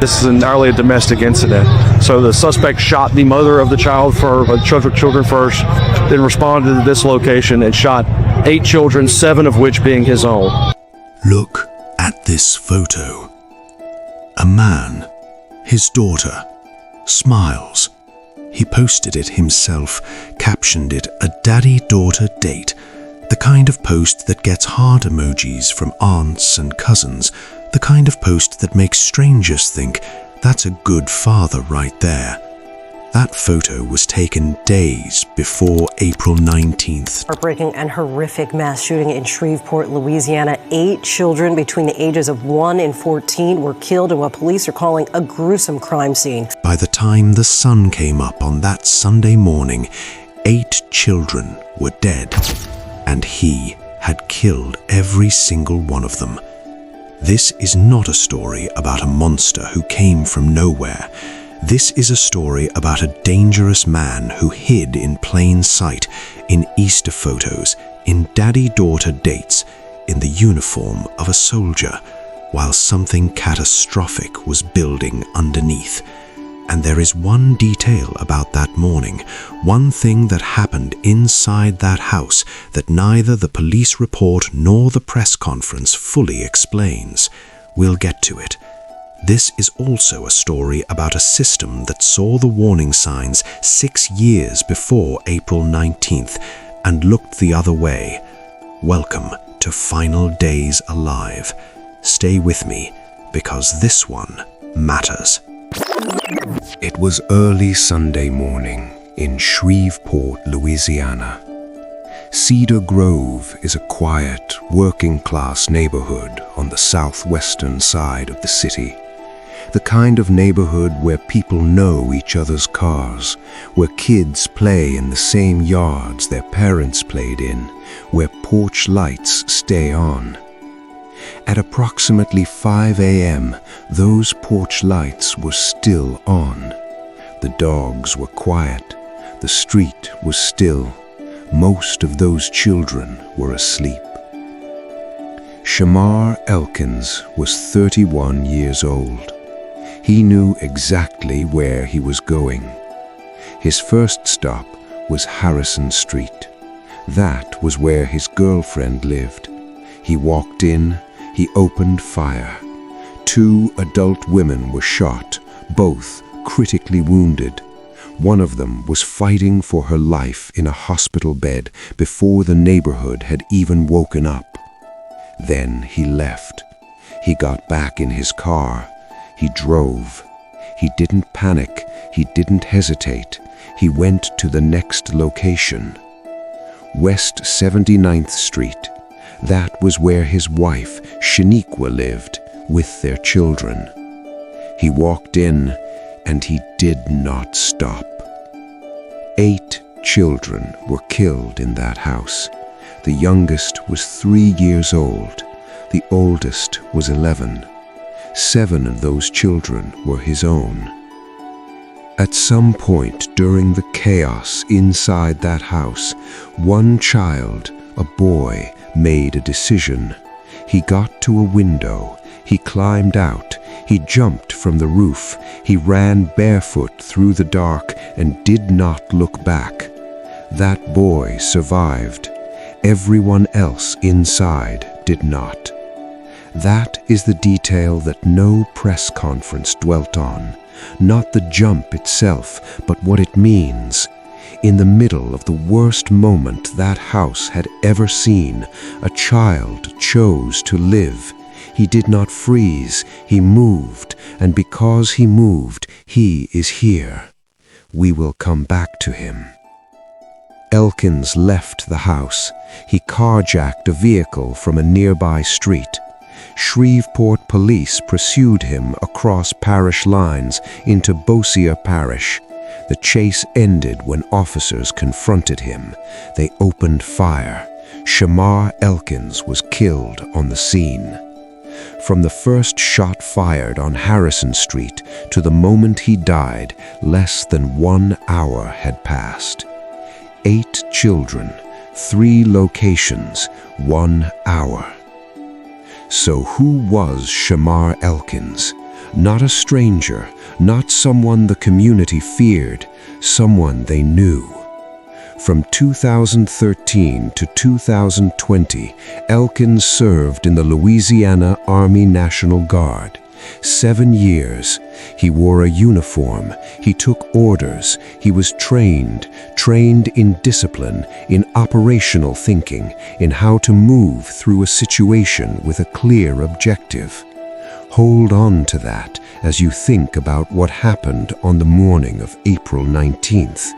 This is entirely a domestic incident. So the suspect shot the mother of the child for children first, then responded to this location and shot 8 children, 7 of which being his own. Look at this photo. A man, his daughter, smiles. He posted it himself, captioned it a daddy-daughter date, the kind of post that gets heart emojis from aunts and cousins, the kind of post that makes strangers think, that's a good father right there. That photo was taken days before April 19th. Heartbreaking and horrific mass shooting in Shreveport, Louisiana. 8 children between the ages of 1 and 14 were killed in what police are calling a gruesome crime scene. By the time the sun came up on that Sunday morning, 8 children were dead, and he had killed every single one of them. This is not a story about a monster who came from nowhere. This is a story about a dangerous man who hid in plain sight, in Easter photos, in daddy-daughter dates, in the uniform of a soldier, while something catastrophic was building underneath. And there is one detail about that morning, one thing that happened inside that house that neither the police report nor the press conference fully explains. We'll get to it. This is also a story about a system that saw the warning signs 6 years before April 19th and looked the other way. Welcome to Final Days Alive. Stay with me, because this one matters. It was early Sunday morning in Shreveport, Louisiana. Cedar Grove is a quiet, working-class neighborhood on the southwestern side of the city. The kind of neighborhood where people know each other's cars, where kids play in the same yards their parents played in, where porch lights stay on. At approximately 5 a.m., those porch lights were still on. The dogs were quiet. The street was still. Most of those children were asleep. Shamar Elkins was 31 years old. He knew exactly where he was going. His first stop was Harrison Street. That was where his girlfriend lived. He walked in. He opened fire. 2 adult women were shot, both critically wounded. One of them was fighting for her life in a hospital bed before the neighborhood had even woken up. Then he left. He got back in his car. He drove. He didn't panic. He didn't hesitate. He went to the next location. West 79th Street. That was where his wife, Shaniqua, lived, with their children. He walked in, and he did not stop. 8 children were killed in that house. The youngest was 3 years old. The oldest was 11. 7 of those children were his own. At some point during the chaos inside that house, one child, a boy, made a decision. He got to a window. He climbed out. He jumped from the roof. He ran barefoot through the dark and did not look back. That boy survived. Everyone else inside did not. That is the detail that no press conference dwelt on. Not the jump itself, but what it means. In the middle of the worst moment that house had ever seen, a child chose to live. He did not freeze, he moved, and because he moved, he is here. We will come back to him. Elkins left the house. He carjacked a vehicle from a nearby street. Shreveport police pursued him across parish lines into Bossier Parish. The chase ended when officers confronted him. They opened fire. Shamar Elkins was killed on the scene. From the first shot fired on Harrison Street to the moment he died, less than 1 hour had passed. 8 children, 3 locations, 1 hour. So who was Shamar Elkins? Not a stranger, not someone the community feared, someone they knew. From 2013 to 2020, Elkins served in the Louisiana Army National Guard. 7 years. He wore a uniform. He took orders. He was trained in discipline, in operational thinking, in how to move through a situation with a clear objective. Hold on to that as you think about what happened on the morning of April 19th.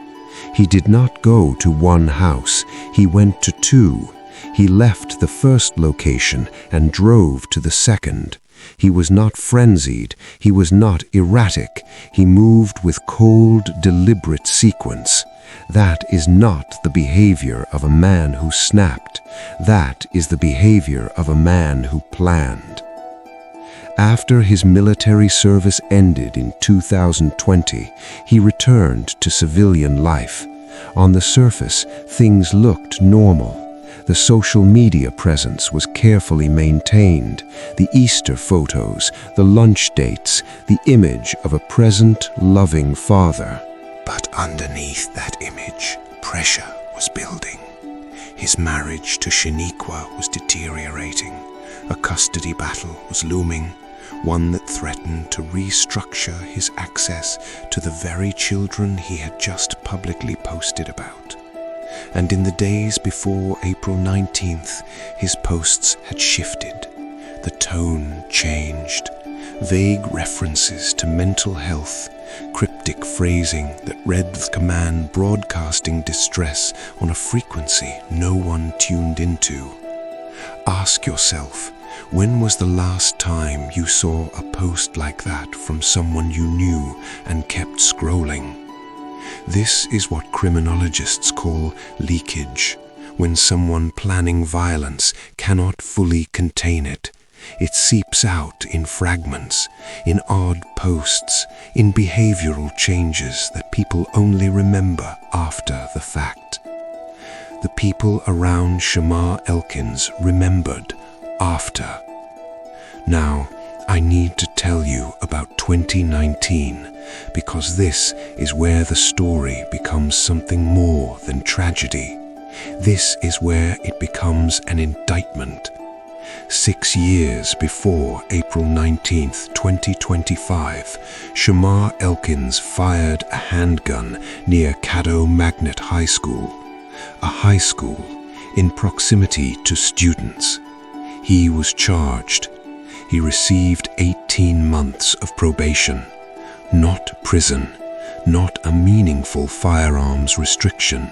He did not go to one house. He went to 2. He left the first location and drove to the second. He was not frenzied. He was not erratic. He moved with cold, deliberate sequence. That is not the behavior of a man who snapped. That is the behavior of a man who planned. After his military service ended in 2020, he returned to civilian life. On the surface, things looked normal. The social media presence was carefully maintained. The Easter photos, the lunch dates, the image of a present, loving father. But underneath that image, pressure was building. His marriage to Shaniqua was deteriorating. A custody battle was looming, one that threatened to restructure his access to the very children he had just publicly posted about. And in the days before April 19th, his posts had shifted. The tone changed. Vague references to mental health, cryptic phrasing that read the command broadcasting distress on a frequency no one tuned into. Ask yourself, when was the last time you saw a post like that from someone you knew and kept scrolling? This is what criminologists call leakage, when someone planning violence cannot fully contain it. It seeps out in fragments, in odd posts, in behavioral changes that people only remember after the fact. The people around Shamar Elkins remembered after. Now, I need to tell you about 2019, because this is where the story becomes something more than tragedy. This is where it becomes an indictment. 6 years before April 19th, 2025, Shamar Elkins fired a handgun near Caddo Magnet High School, a high school in proximity to students. He was charged. He received 18 months of probation, not prison, not a meaningful firearms restriction,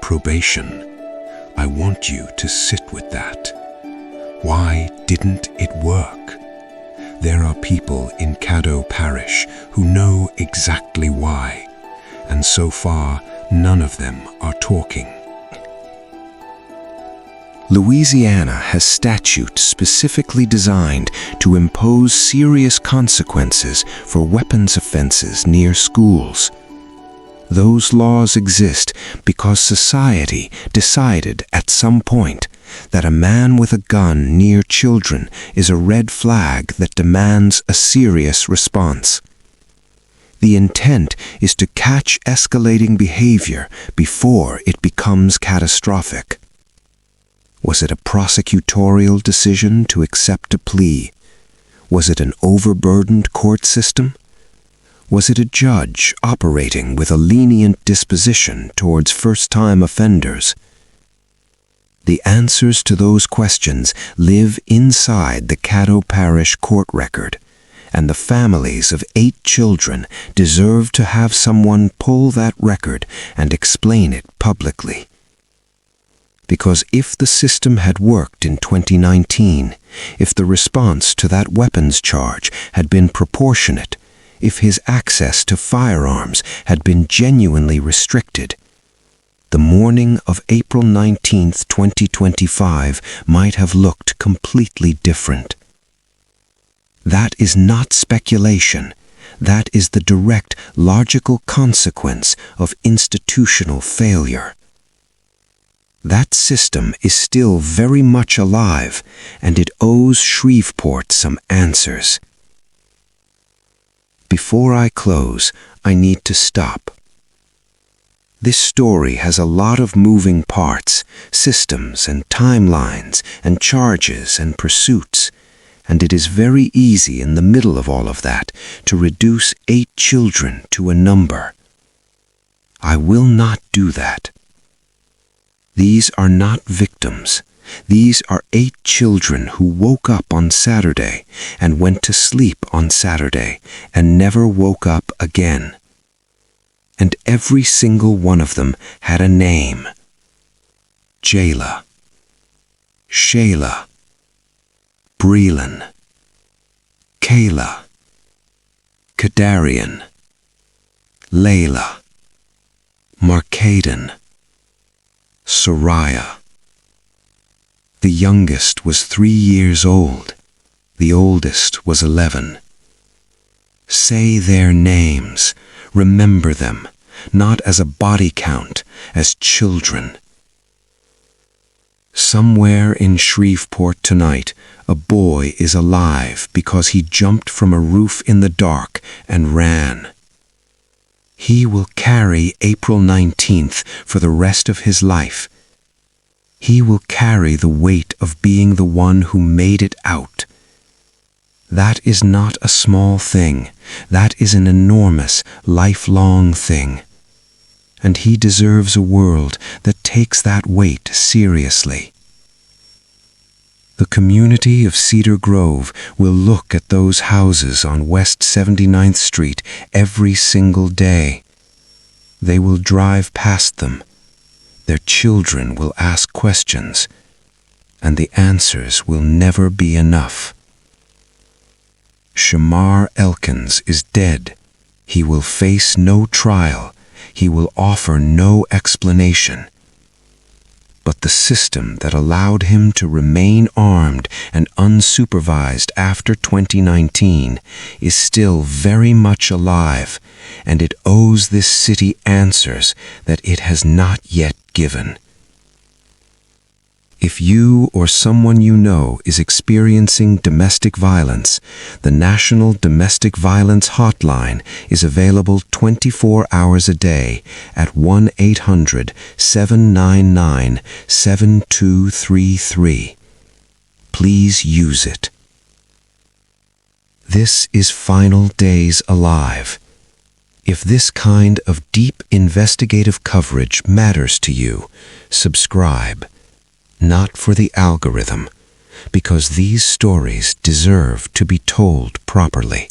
probation. I want you to sit with that. Why didn't it work? There are people in Caddo Parish who know exactly why, and so far none of them are talking. Louisiana has statutes specifically designed to impose serious consequences for weapons offenses near schools. Those laws exist because society decided at some point that a man with a gun near children is a red flag that demands a serious response. The intent is to catch escalating behavior before it becomes catastrophic. Was it a prosecutorial decision to accept a plea? Was it an overburdened court system? Was it a judge operating with a lenient disposition towards first-time offenders? The answers to those questions live inside the Caddo Parish court record, and the families of 8 children deserve to have someone pull that record and explain it publicly. Because if the system had worked in 2019, if the response to that weapons charge had been proportionate, if his access to firearms had been genuinely restricted, the morning of April 19th, 2025 might have looked completely different. That is not speculation. That is the direct, logical consequence of institutional failure. That system is still very much alive, and it owes Shreveport some answers. Before I close, I need to stop. This story has a lot of moving parts, systems and timelines and charges and pursuits, and it is very easy in the middle of all of that to reduce 8 children to a number. I will not do that. These are not victims. These are 8 children who woke up on Saturday and went to sleep on Saturday and never woke up again. And every single one of them had a name. Jayla, Shayla, Breland, Kayla, Kadarian, Layla, Markaden, Soraya. The youngest was 3 years old. The oldest was 11. Say their names. Remember them, not as a body count, as children. Somewhere in Shreveport tonight, a boy is alive because he jumped from a roof in the dark and ran. He will carry April 19th for the rest of his life. He will carry the weight of being the one who made it out. That is not a small thing. That is an enormous, lifelong thing. And he deserves a world that takes that weight seriously. The community of Cedar Grove will look at those houses on West 79th Street every single day. They will drive past them. Their children will ask questions, and the answers will never be enough. Shamar Elkins is dead. He will face no trial. He will offer no explanation. But the system that allowed him to remain armed and unsupervised after 2019 is still very much alive, and it owes this city answers that it has not yet given. If you or someone you know is experiencing domestic violence, the National Domestic Violence Hotline is available 24 hours a day at 1-800-799-7233. Please use it. This is Final Days Alive. If this kind of deep investigative coverage matters to you, subscribe. Not for the algorithm, because these stories deserve to be told properly.